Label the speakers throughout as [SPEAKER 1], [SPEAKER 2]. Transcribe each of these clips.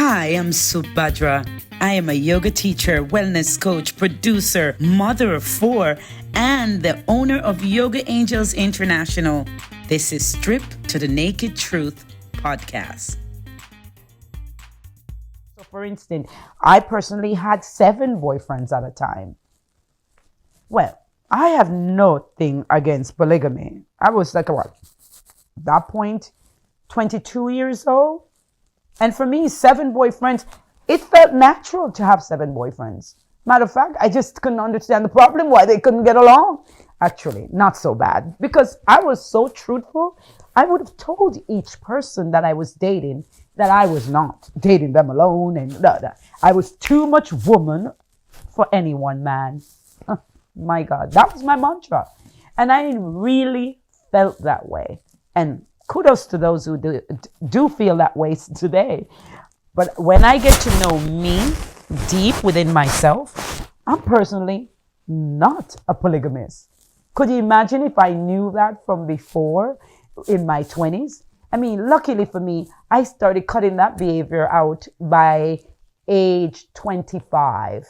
[SPEAKER 1] Hi, I'm Subhadra. I am a yoga teacher, wellness coach, producer, mother of four, and the owner of Yoga Angels International. This is Strip to the Naked Truth podcast.
[SPEAKER 2] So, for instance, I personally had 7 boyfriends at a time. Well, I have nothing against polygamy. I was like, what? At that point, 22 years old. And for me, 7 boyfriends, it felt natural to have 7 boyfriends. Matter of fact, I just couldn't understand the problem, why they couldn't get along. Actually, not so bad. Because I was so truthful, I would have told each person that I was dating that I was not dating them alone. And I was too much woman for any one man. My God, that was my mantra. And I really felt that way. And kudos to those who do feel that way today. But when I get to know me deep within myself, I'm personally not a polygamist. Could you imagine if I knew that from before in my 20s? I mean, luckily for me, I started cutting that behavior out by age 25.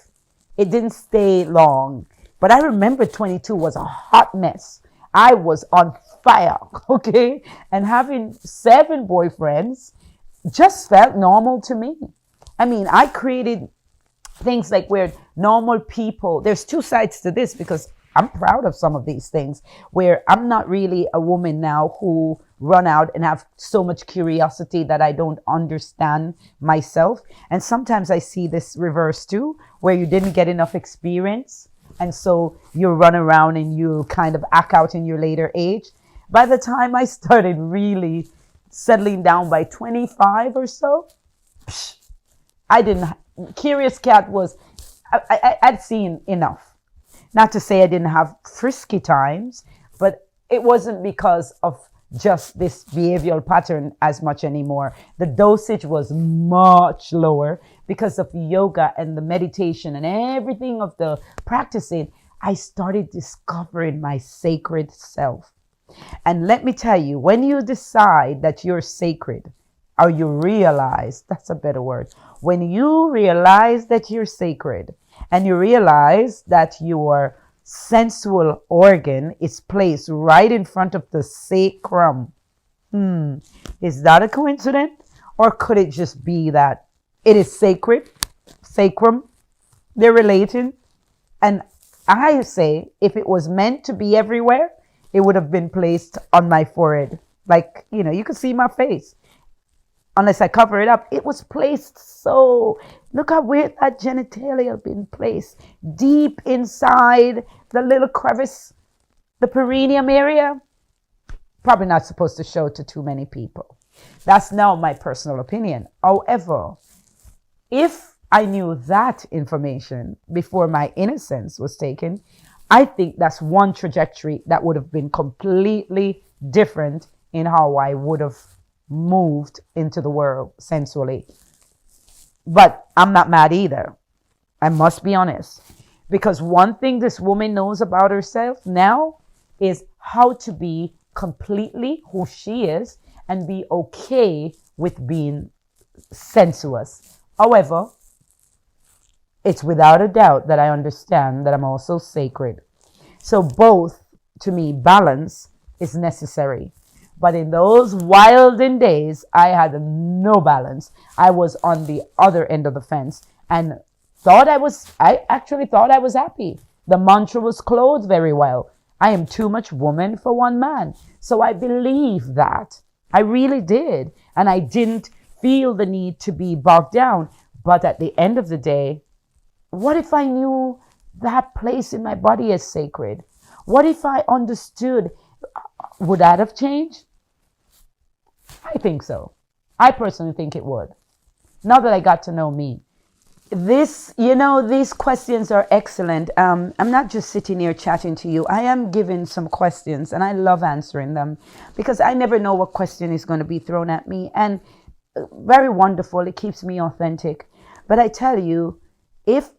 [SPEAKER 2] It didn't stay long. But I remember 22 was a hot mess. I was on fire, okay? And having 7 boyfriends just felt normal to me. I mean, I created things like where normal people, there's 2 sides to this because I'm proud of some of these things where I'm not really a woman now who run out and have so much curiosity that I don't understand myself. And sometimes I see this reverse too, where you didn't get enough experience. And so you run around and you kind of act out in your later age. By the time I started really settling down by 25 or so, Curious Cat was, I'd seen enough. Not to say I didn't have frisky times, but it wasn't because of just this behavioral pattern as much anymore. The dosage was much lower because of yoga and the meditation and everything of the practicing. I started discovering my sacred self. And let me tell you, when you decide that you're sacred, or you realize, that's a better word, when you realize that you're sacred and you realize that your sensual organ is placed right in front of the sacrum. Is that a coincidence? Or could it just be that it is sacred, sacrum, they're related? And I say, if it was meant to be everywhere, it would have been placed on my forehead. Like, you could see my face. Unless I cover it up, it was placed so, look how weird that genitalia been placed. Deep inside the little crevice, the perineum area. Probably not supposed to show to too many people. That's now my personal opinion. However, if I knew that information before my innocence was taken, I think that's one trajectory that would have been completely different in how I would have moved into the world sensually. But I'm not mad either. I must be honest. Because one thing this woman knows about herself now is how to be completely who she is and be okay with being sensuous. However, it's without a doubt that I understand that I'm also sacred. So both, to me, balance is necessary. But in those wilding days, I had no balance. I was on the other end of the fence and I actually thought I was happy. The mantra was clothed very well. I am too much woman for one man. So I believed that. I really did. And I didn't feel the need to be bogged down. But at the end of the day, what if I knew that place in my body is sacred? What if I understood? Would that have changed? I think so. I personally think it would. Now that I got to know me. These questions are excellent. I'm not just sitting here chatting to you. I am giving some questions and I love answering them because I never know what question is going to be thrown at me. And very wonderful. It keeps me authentic. But I tell you, if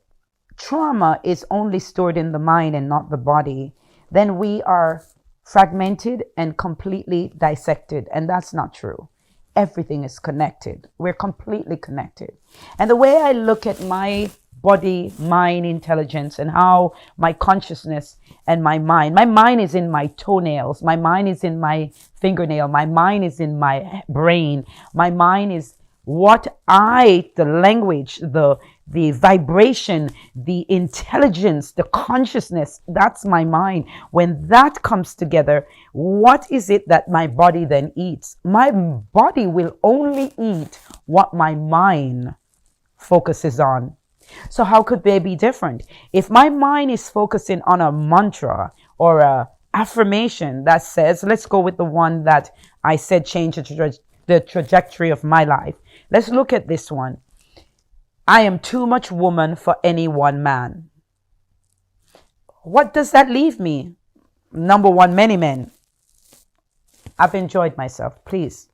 [SPEAKER 2] trauma is only stored in the mind and not the body, then we are fragmented and completely dissected. And that's not true. everything is connected. We're completely connected. And the way I look at my body, mind, intelligence, and how my consciousness and my mind is in my toenails, my mind is in my fingernail, my mind is in my brain, my mind is the language, the vibration, the intelligence, the consciousness, that's my mind. When that comes together, what is it that my body then eats? My body will only eat what my mind focuses on. So how could they be different? If my mind is focusing on a mantra or a affirmation that says, let's go with the one that I said change the trajectory of my life. Let's look at this one. I am too much woman for any one man. What does that leave me? Number one, many men. I've enjoyed myself, please.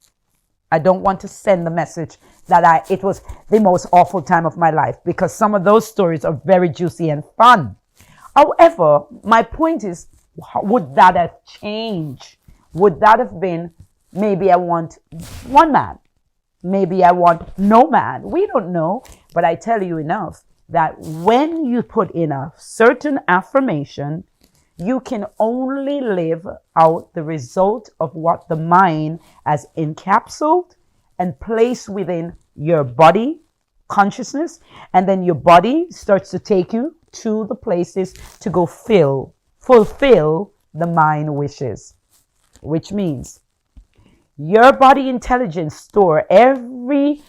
[SPEAKER 2] I don't want to send the message that it was the most awful time of my life, because some of those stories are very juicy and fun. However, my point is, would that have changed? Would that have been, maybe I want one man, maybe I want no man? We don't know, but I tell you enough that when you put in a certain affirmation, you can only live out the result of what the mind has encapsulated and placed within your body consciousness, and then your body starts to take you to the places to go fulfill the mind wishes, which means your body intelligence store every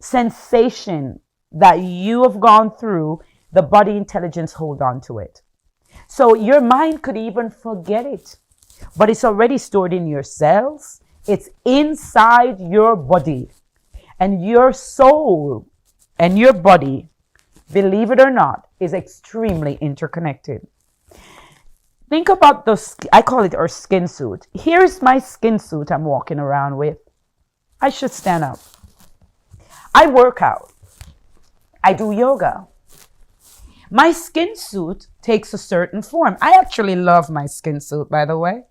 [SPEAKER 2] sensation that you have gone through. The body intelligence hold on to it. So your mind could even forget it, but it's already stored in your cells. It's inside your body, and your soul and your body, believe it or not, is extremely interconnected. Think about I call it our skin suit. Here's my skin suit I'm walking around with. I should stand up. I work out. I do yoga. My skin suit takes a certain form. I actually love my skin suit, by the way.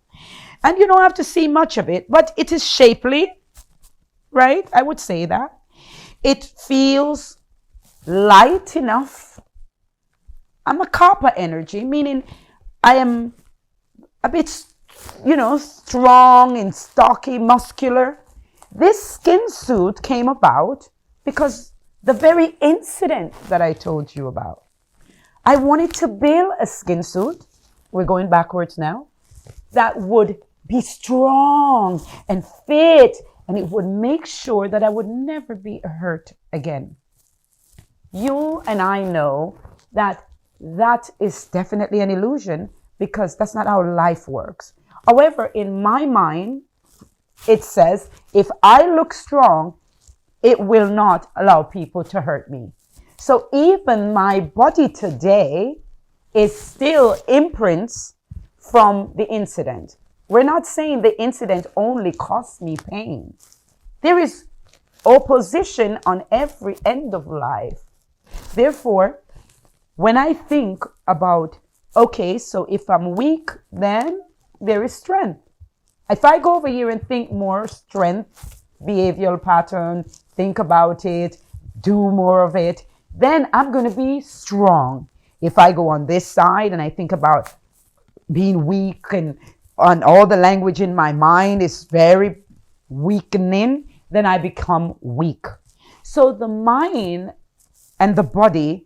[SPEAKER 2] And you don't have to see much of it, but it is shapely, right? I would say that. It feels light enough. I'm a copper energy, meaning I am a bit, strong and stocky, muscular. This skin suit came about because the very incident that I told you about. I wanted to build a skin suit, we're going backwards now, that would be strong and fit, and it would make sure that I would never be hurt again. You and I know that that is definitely an illusion, because that's not how life works. However, in my mind, it says, if I look strong, it will not allow people to hurt me. So even my body today is still imprints from the incident. We're not saying the incident only cost me pain. There is opposition on every end of life. Therefore, when I think about, okay, so if I'm weak, then there is strength. If I go over here and think more strength, behavioral pattern, think about it, do more of it, then I'm going to be strong. If I go on this side and I think about being weak, and on all the language in my mind is very weakening, then I become weak. So the mind and the body,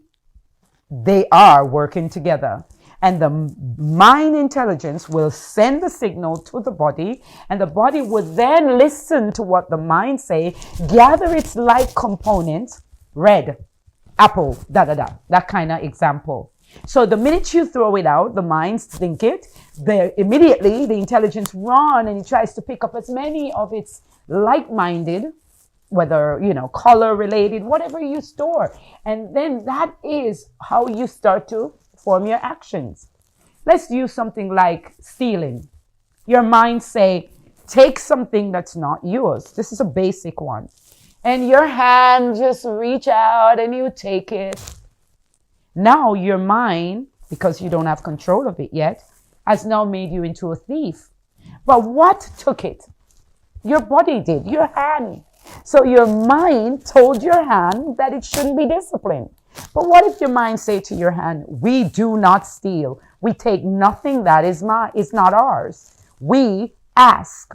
[SPEAKER 2] they are working together. And the mind intelligence will send the signal to the body, and the body will then listen to what the mind say, gather its like components, red, apple, that kind of example. So the minute you throw it out, the minds think it, immediately the intelligence run and it tries to pick up as many of its like-minded, whether, color related, whatever you store. And then that is how you start to form your actions. Let's use something like stealing. Your mind say, take something that's not yours. This is a basic one. And your hand just reach out and you take it. Now your mind, because you don't have control of it yet, has now made you into a thief. But what took it? Your body did, your hand. So your mind told your hand that it shouldn't be disciplined. But what if your mind say to your hand, we do not steal. We take nothing that is not ours. We ask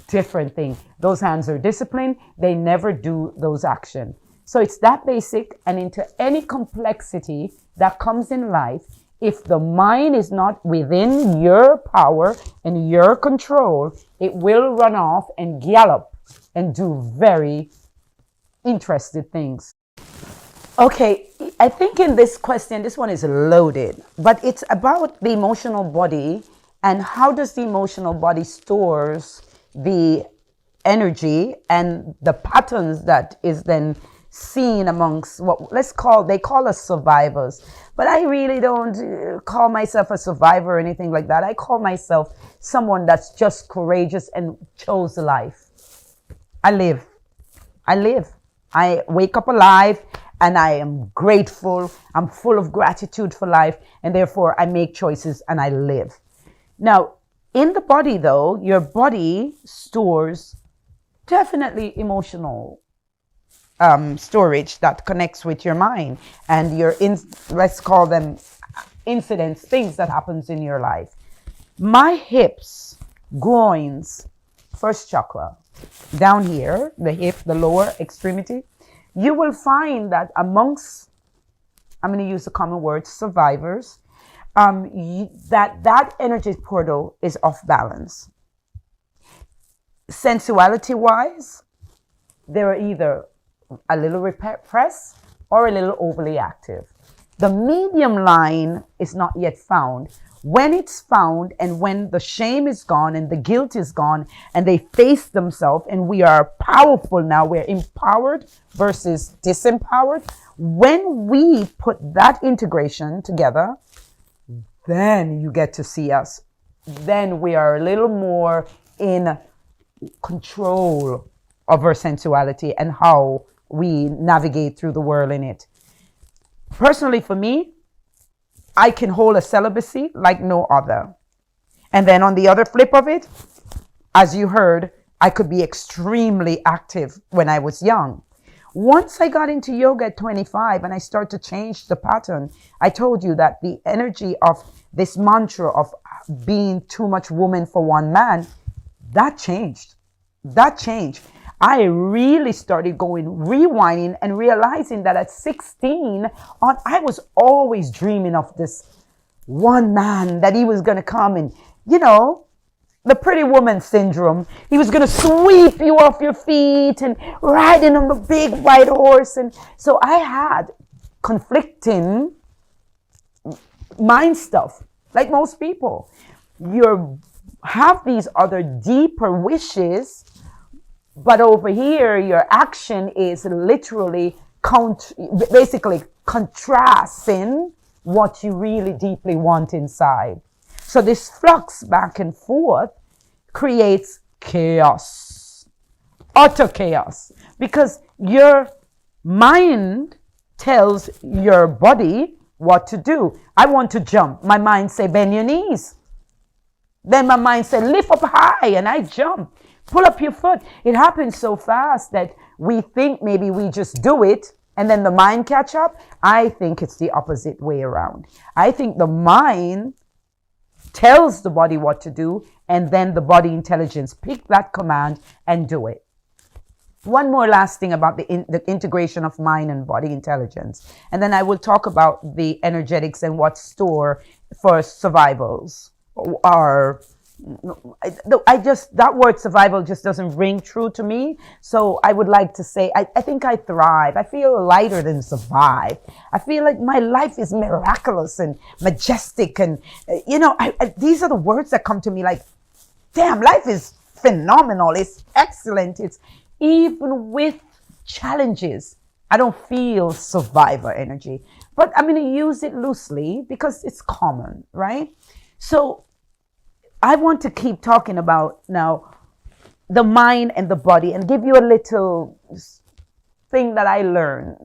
[SPEAKER 2] different thing. Those hands are disciplined. They never do those actions. So it's that basic, and into any complexity that comes in life, if the mind is not within your power and your control, it will run off and gallop and do very interested things. Okay, I think in this question, this one is loaded, but it's about the emotional body and how does the emotional body stores the energy and the patterns that is then seen amongst what they call us survivors. But I really don't call myself a survivor or anything like that. I call myself someone that's just courageous and chose life. I live. I wake up alive and I am grateful. I'm full of gratitude for life, and therefore I make choices and I live. Now, in the body though, your body stores definitely emotional storage that connects with your mind and your let's call them incidents, things that happens in your life. My hips, groins, first chakra, down here, the hip, the lower extremity, you will find that amongst, I'm going to use the common word, survivors, that energy portal is off balance. Sensuality wise, they're either a little repressed or a little overly active. The medium line is not yet found. When it's found, and when the shame is gone and the guilt is gone and they face themselves, and we are powerful now, we're empowered versus disempowered. When we put that integration together, then you get to see us. Then we are a little more in control of our sensuality and how we navigate through the world in it. Personally, for me, I can hold a celibacy like no other. And then on the other flip of it, as you heard, I could be extremely active when I was young. Once I got into yoga at 25 and I started to change the pattern, I told you that the energy of this mantra of being too much woman for one man, that changed. I really started rewinding and realizing that at 16 on, I was always dreaming of this one man, that he was going to come and, the pretty woman syndrome. He was going to sweep you off your feet and riding on the big white horse. And so I had conflicting mind stuff, like most people. You have these other deeper wishes, but over here, your action is literally basically contrasting what you really deeply want inside. So this flux back and forth creates chaos, utter chaos, because your mind tells your body what to do. I want to jump. My mind say, bend your knees. Then my mind said, lift up high, and I jump. Pull up your foot. It happens so fast that we think maybe we just do it and then the mind catch up. I think it's the opposite way around. I think the mind tells the body what to do, and then the body intelligence pick that command and do it. One more last thing about the integration of mind and body intelligence. And then I will talk about the energetics and what store for survivals are. That word survival just doesn't ring true to me. So I would like to say, I think I thrive. I feel lighter than survive. I feel like my life is miraculous and majestic. And, these are the words that come to me like, damn, life is phenomenal. It's excellent. It's even with challenges. I don't feel survivor energy, but I'm going to use it loosely because it's common, right? So I want to keep talking about now the mind and the body and give you a little thing that I learned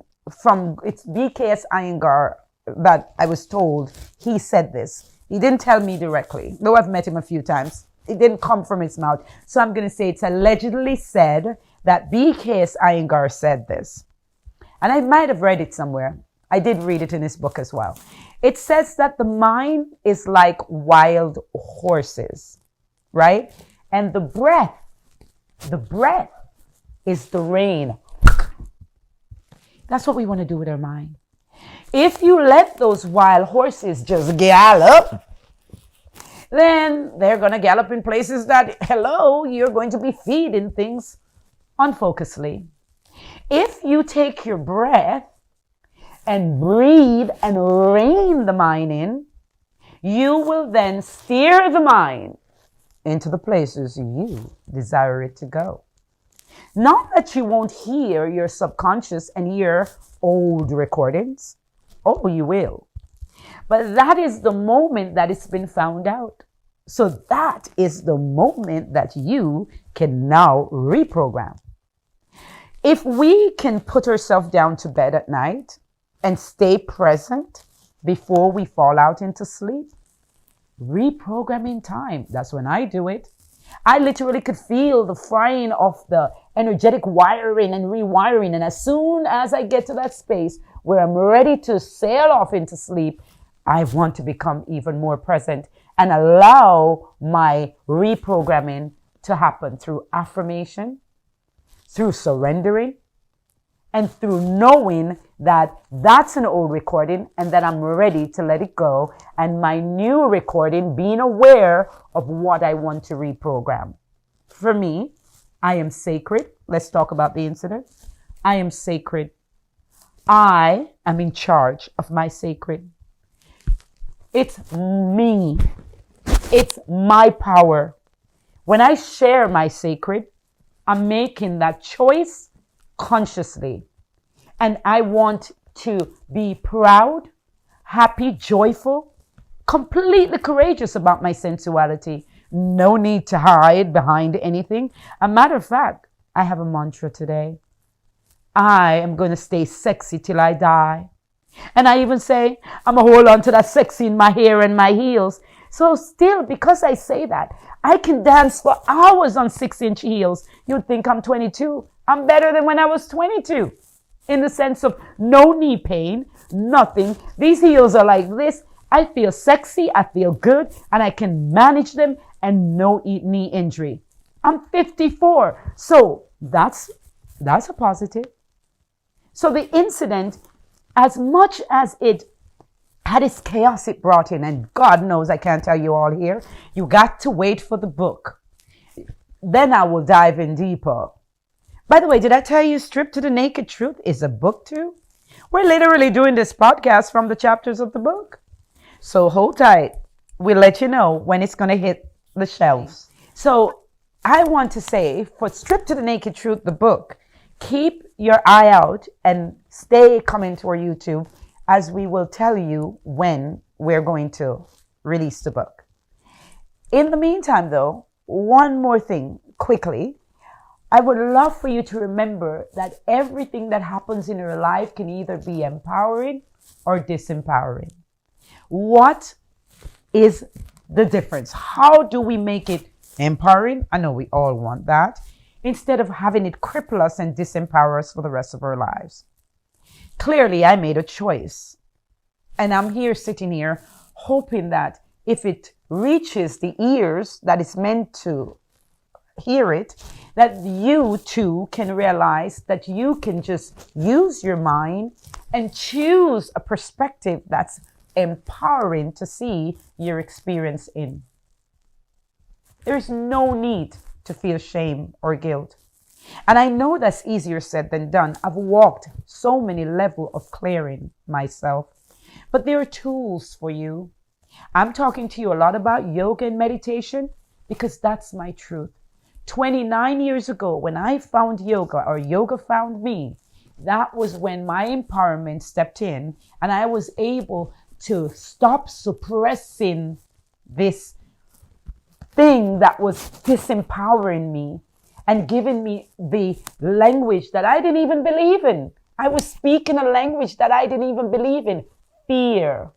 [SPEAKER 2] from, it's BKS Iyengar that I was told. He said this. He didn't tell me directly, though I've met him a few times. It didn't come from his mouth. So I'm going to say it's allegedly said that B.K.S. Iyengar said this, and I might have read it somewhere. I did read it in his book as well. It says that the mind is like wild horses, right? And the breath is the rein. That's what we want to do with our mind. If you let those wild horses just gallop, then they're going to gallop in places that, hello, you're going to be feeding things unfocusedly. If you take your breath and breathe and rein the mind in, you will then steer the mind into the places you desire it to go. Not that you won't hear your subconscious and hear old recordings. Oh, you will. But that is the moment that it's been found out. So that is the moment that you can now reprogram. If we can put ourselves down to bed at night and stay present before we fall out into sleep, reprogramming time. That's when I do it. I literally could feel the frying of the energetic wiring and rewiring. And as soon as I get to that space where I'm ready to sail off into sleep, I want to become even more present and allow my reprogramming to happen through affirmation, through surrendering, and through knowing that that's an old recording and that I'm ready to let it go, and my new recording being aware of what I want to reprogram. For me, I am sacred. Let's talk about the incident. I am sacred. I am in charge of my sacred. It's me. It's my power. When I share my sacred, I'm making that choice consciously. And I want to be proud, happy, joyful, completely courageous about my sensuality. No need to hide behind anything. A matter of fact, I have a mantra today. I am going to stay sexy till I die. And I even say, I'm going to hold on to that sexy in my hair and my heels. So still, because I say that, I can dance for hours on 6-inch heels. You'd think I'm 22. I'm better than when I was 22. In the sense of no knee pain, nothing. These heels are like this. I feel sexy, I feel good, and I can manage them and no knee injury. I'm 54. So that's a positive. So the incident, as much as it had its chaos it brought in, and God knows I can't tell you all here, you got to wait for the book. Then I will dive in deeper. By the way, did I tell you Stripped to the Naked Truth is a book too? We're literally doing this podcast from the chapters of the book. So hold tight. We'll let you know when it's going to hit the shelves. So I want to say, for Stripped to the Naked Truth, the book, keep your eye out and stay coming to our YouTube, as we will tell you when we're going to release the book. In the meantime, though, one more thing quickly. I would love for you to remember that everything that happens in your life can either be empowering or disempowering. What is the difference? How do we make it empowering? I know we all want that, instead of having it cripple us and disempower us for the rest of our lives. Clearly, I made a choice. And I'm here sitting here hoping that if it reaches the ears that it's meant to hear it, that you too can realize that you can just use your mind and choose a perspective that's empowering to see your experience in. There's no need to feel shame or guilt. And I know that's easier said than done. I've walked so many levels of clearing myself, but there are tools for you. I'm talking to you a lot about yoga and meditation because that's my truth. 29 years ago, when I found yoga, or yoga found me, that was when my empowerment stepped in and I was able to stop suppressing this thing that was disempowering me and giving me the language that I didn't even believe in. I was speaking a language that I didn't even believe in. Fear.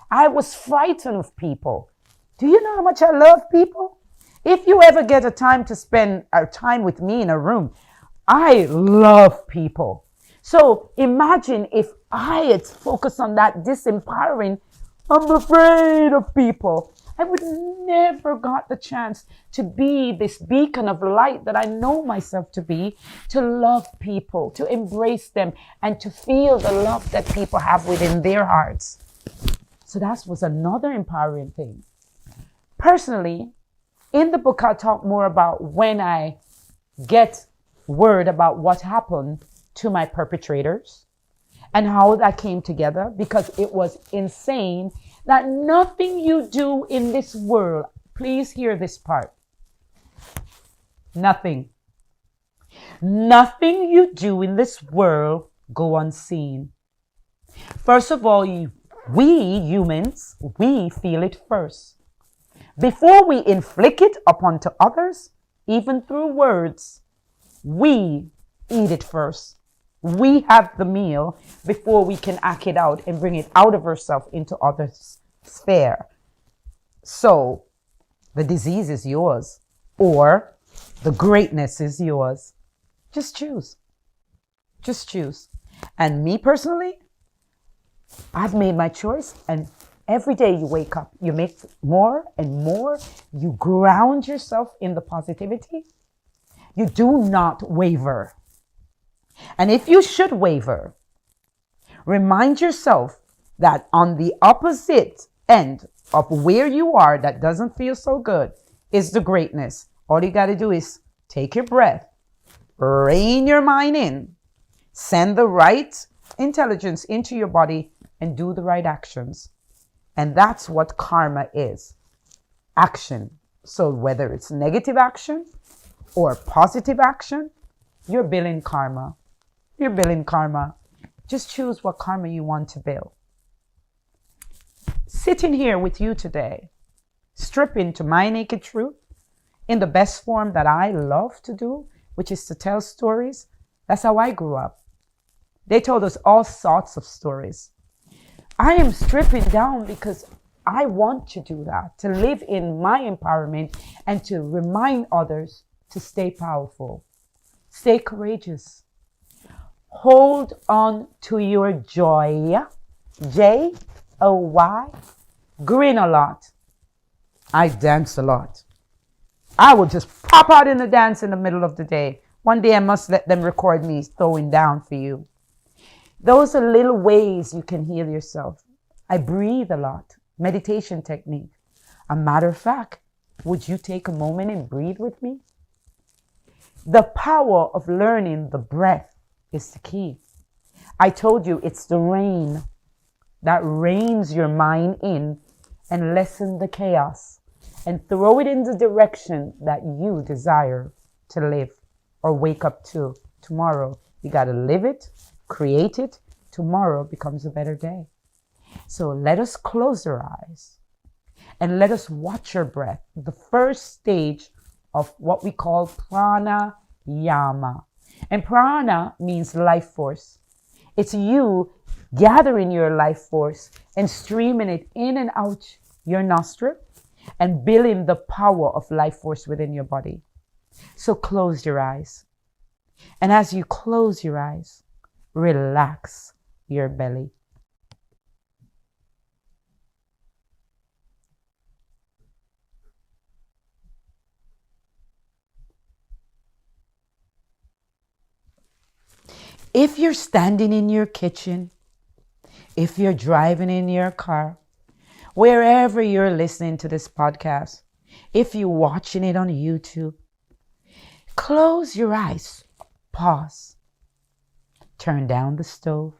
[SPEAKER 2] I was frightened of people. Do you know how much I love people? If you ever get a time to spend time with me in a room, I love people. So imagine if I had focused on that disempowering, I'm afraid of people. I would never got the chance to be this beacon of light that I know myself to be, to love people, to embrace them, and to feel the love that people have within their hearts. So that was another empowering thing. Personally, in the book, I talk more about when I get word about what happened to my perpetrators and how that came together, because it was insane that nothing you do in this world, please hear this part, nothing you do in this world go unseen. First of all, we humans, we feel it first. Before we inflict it upon to others, even through words, we eat it first. We have the meal before we can act it out and bring it out of ourselves into others' sphere. So the disease is yours, or the greatness is yours. Just choose. Just choose. And me personally, I've made my choice, and every day you wake up, you make more and more. You ground yourself in the positivity. You do not waver. And if you should waver, remind yourself that on the opposite end of where you are that doesn't feel so good is the greatness. All you got to do is take your breath, rein your mind in, send the right intelligence into your body, and do the right actions. And that's what karma is. Action. So whether it's negative action or positive action, you're billing karma. You're billing karma. Just choose what karma you want to bill. Sitting here with you today, stripping to my naked truth in the best form that I love to do, which is to tell stories. That's how I grew up. They told us all sorts of stories. I am stripping down because I want to do that, to live in my empowerment and to remind others to stay powerful, stay courageous, hold on to your joy, Joy, grin a lot. I dance a lot. I will just pop out in the dance in the middle of the day. One day I must let them record me throwing down for you. Those are little ways you can heal yourself. I breathe a lot. Meditation technique. A matter of fact, would you take a moment and breathe with me? The power of learning the breath is the key. I told you it's the rain that reins your mind in and lessen the chaos and throw it in the direction that you desire to live or wake up to tomorrow. You got to live it, create it. Tomorrow becomes a better day. So let us close our eyes and let us watch our breath. The first stage of what we call pranayama. And prana means life force. It's you gathering your life force and streaming it in and out your nostril and building the power of life force within your body. So close your eyes. And as you close your eyes, relax your belly. If you're standing in your kitchen, if you're driving in your car, wherever you're listening to this podcast, if you're watching it on YouTube, close your eyes, pause, turn down the stove,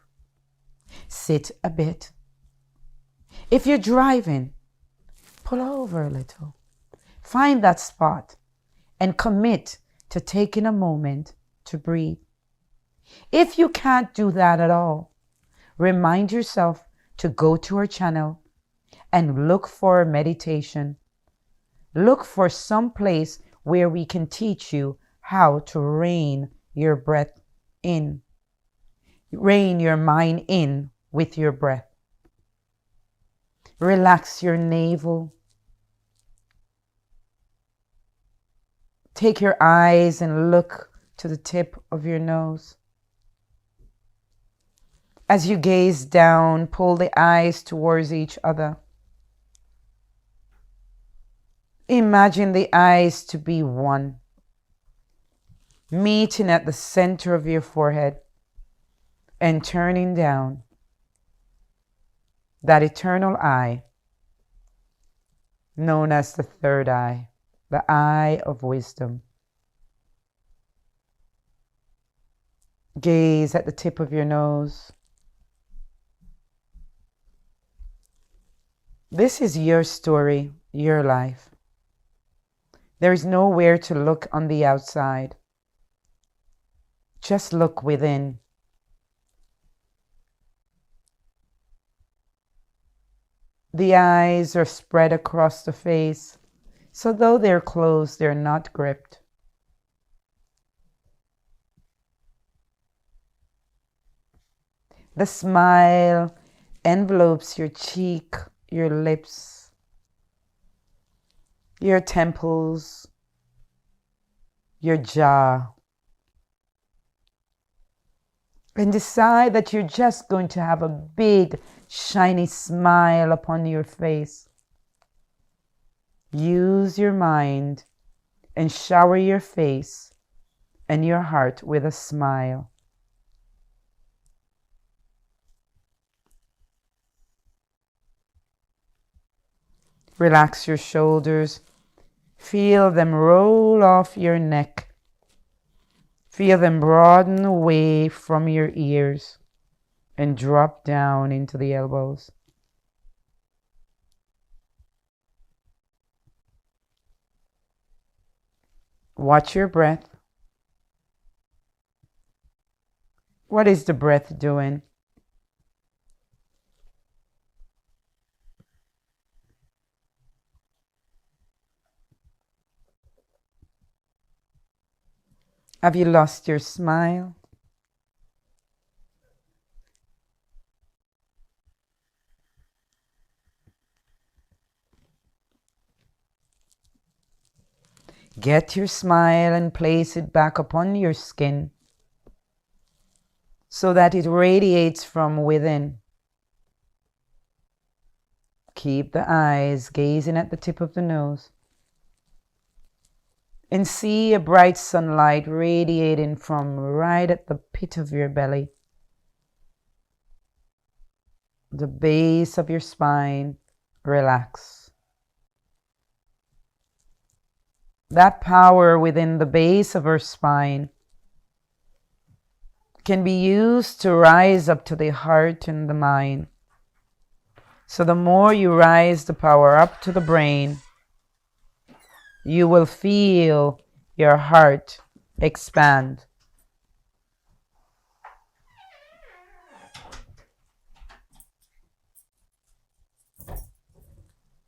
[SPEAKER 2] sit a bit. If you're driving, pull over a little, find that spot and commit to taking a moment to breathe. If you can't do that at all, remind yourself to go to our channel and look for meditation. Look for some place where we can teach you how to rein your breath in. Rein your mind in with your breath. Relax your navel. Take your eyes and look to the tip of your nose. As you gaze down, pull the eyes towards each other. Imagine the eyes to be one, meeting at the center of your forehead and turning down. That eternal eye, known as the third eye, the eye of wisdom. Gaze at the tip of your nose. This is your story, your life. There is nowhere to look on the outside. Just look within. The eyes are spread across the face, so though they're closed, they're not gripped. The smile envelopes your cheek, your lips, your temples, your jaw. And decide that you're just going to have a big, shiny smile upon your face. Use your mind and shower your face and your heart with a smile. Relax your shoulders. Feel them roll off your neck. Feel them broaden away from your ears and drop down into the elbows. Watch your breath. What is the breath doing? Have you lost your smile? Get your smile and place it back upon your skin so that it radiates from within. Keep the eyes gazing at the tip of the nose and see a bright sunlight radiating from right at the pit of your belly, the base of your spine. Relax. That power within the base of our spine can be used to rise up to the heart and the mind. So the more you rise the power up to the brain, you will feel your heart expand.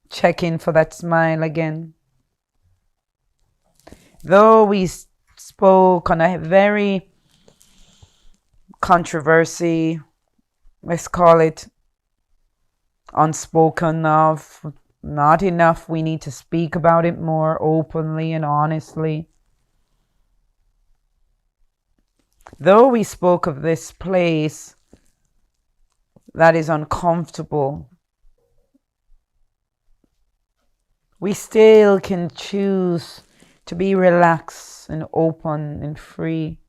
[SPEAKER 2] Check in for that smile again. Though we spoke on a very controversy, let's call it unspoken of, not enough, we need to speak about it more openly and honestly. Though we spoke of this place that is uncomfortable, we still can choose to be relaxed and open and free.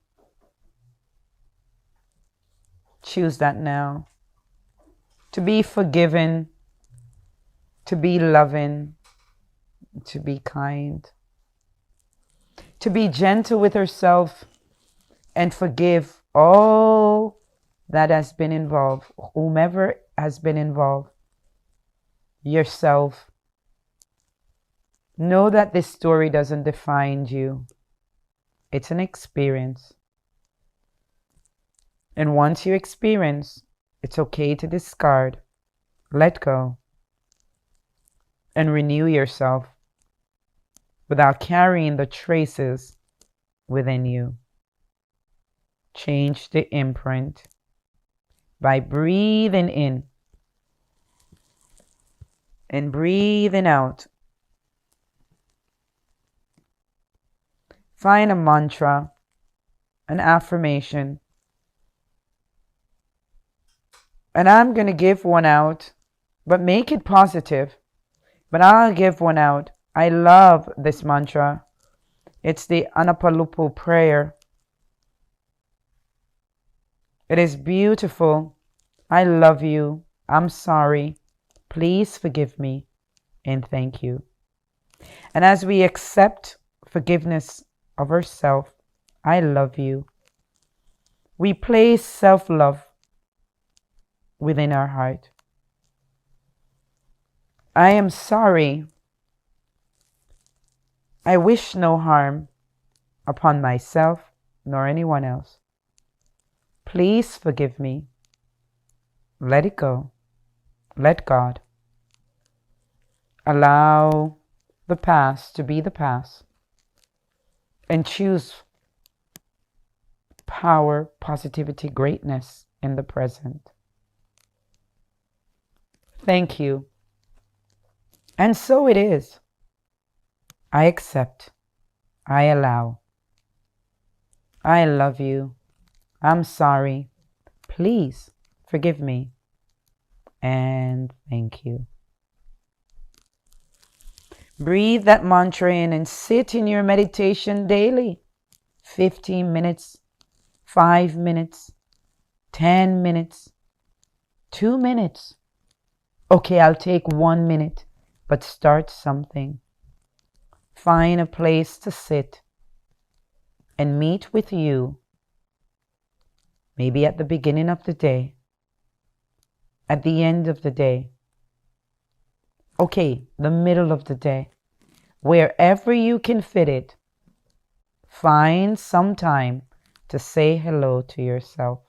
[SPEAKER 2] Choose that now. To be forgiving, to be loving, to be kind, to be gentle with herself and forgive all that has been involved, whomever has been involved, yourself. Know that this story doesn't define you. It's an experience. And once you experience, it's okay to discard, let go, and renew yourself without carrying the traces within you. Change the imprint by breathing in and breathing out. Find a mantra an affirmation. And I'm going to give one out, but make it positive. But I'll give one out. I love this mantra. It's the Anapalupu prayer. It is beautiful. I love you. I'm sorry. Please forgive me. And thank you. And as we accept forgiveness of ourselves, I love you, we place self-love within our heart. I am sorry. I wish no harm upon myself nor anyone else. Please forgive me. Let it go. Let God. Allow the past to be the past and choose power, positivity, greatness in the present. Thank you. And so it is. I accept. I allow. I love you. I'm sorry. Please forgive me. And thank you. Breathe that mantra in and sit in your meditation daily. 15 minutes, 5 minutes, 10 minutes, 2 minutes. Okay, I'll take 1 minute, but start something. Find a place to sit and meet with you. Maybe at the beginning of the day, at the end of the day. Okay, the middle of the day. Wherever you can fit it, find some time to say hello to yourself.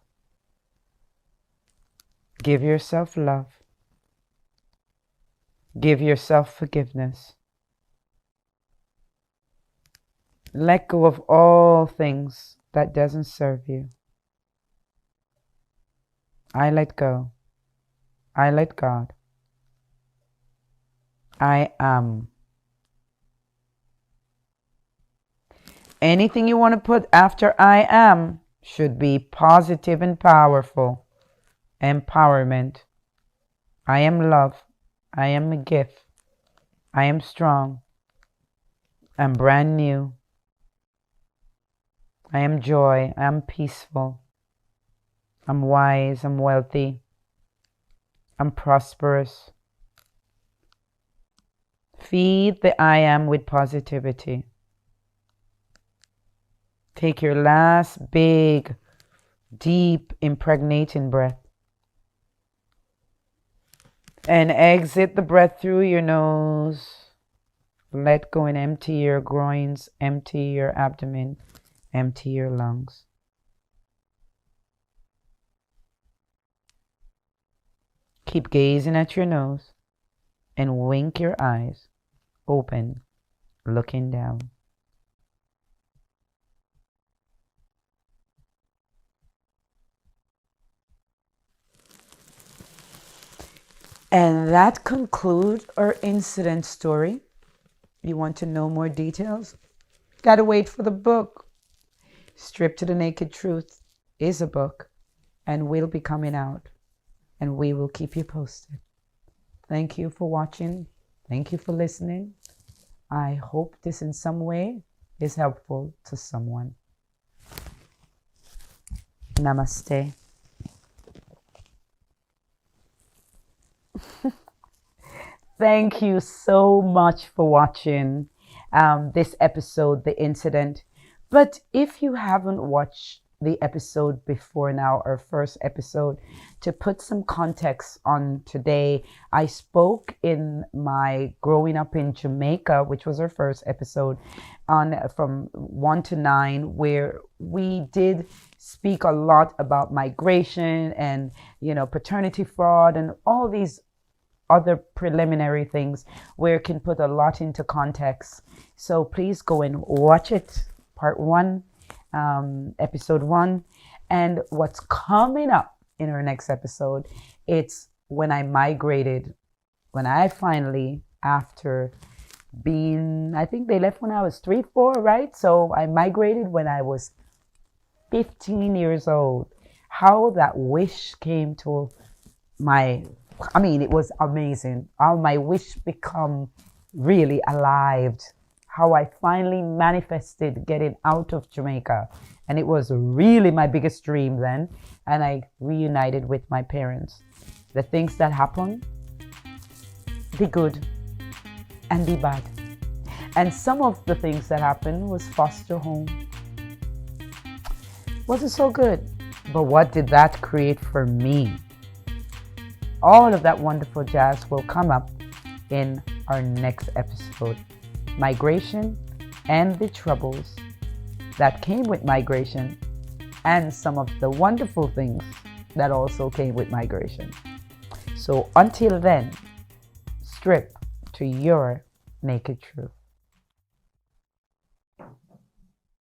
[SPEAKER 2] Give yourself love. Give yourself forgiveness. Let go of all things that doesn't serve you. I let go. I let God. I am. Anything you want to put after I am should be positive and powerful. Empowerment. I am love. I am a gift. I am strong. I'm brand new. I am joy. I am peaceful. I'm wise. I'm wealthy. I'm prosperous. Feed the I am with positivity. Take your last big, deep, impregnating breath. And exit the breath through your nose. Let go and empty your groins, empty your abdomen, empty your lungs. Keep gazing at your nose and wink your eyes open, looking down. And that concludes our incident story. You want to know more details? Gotta wait for the book. Stripped to the Naked Truth is a book and will be coming out. And we will keep you posted. Thank you for watching. Thank you for listening. I hope this in some way is helpful to someone. Namaste. Thank you so much for watching this episode, The Incident. But if you haven't watched the episode before now, our first episode, to put some context on today, I spoke in my Growing Up in Jamaica, which was our first episode, on from 1 to 9, where we did speak a lot about migration and, paternity fraud and all these other preliminary things where it can put a lot into context. So please go and watch it, part 1, episode 1. And what's coming up in our next episode, it's when I migrated, when I finally, after being, I think they left when I was 3, 4, right? So I migrated when I was 15 years old. How that wish came to it was amazing. How my wish become really alive. How I finally manifested getting out of Jamaica. And it was really my biggest dream then. And I reunited with my parents. The things that happened, the good and the bad. And some of the things that happened was foster home. Wasn't so good. But what did that create for me? All of that wonderful jazz will come up in our next episode. Migration and the troubles that came with migration, and some of the wonderful things that also came with migration. So until then, strip to your naked truth.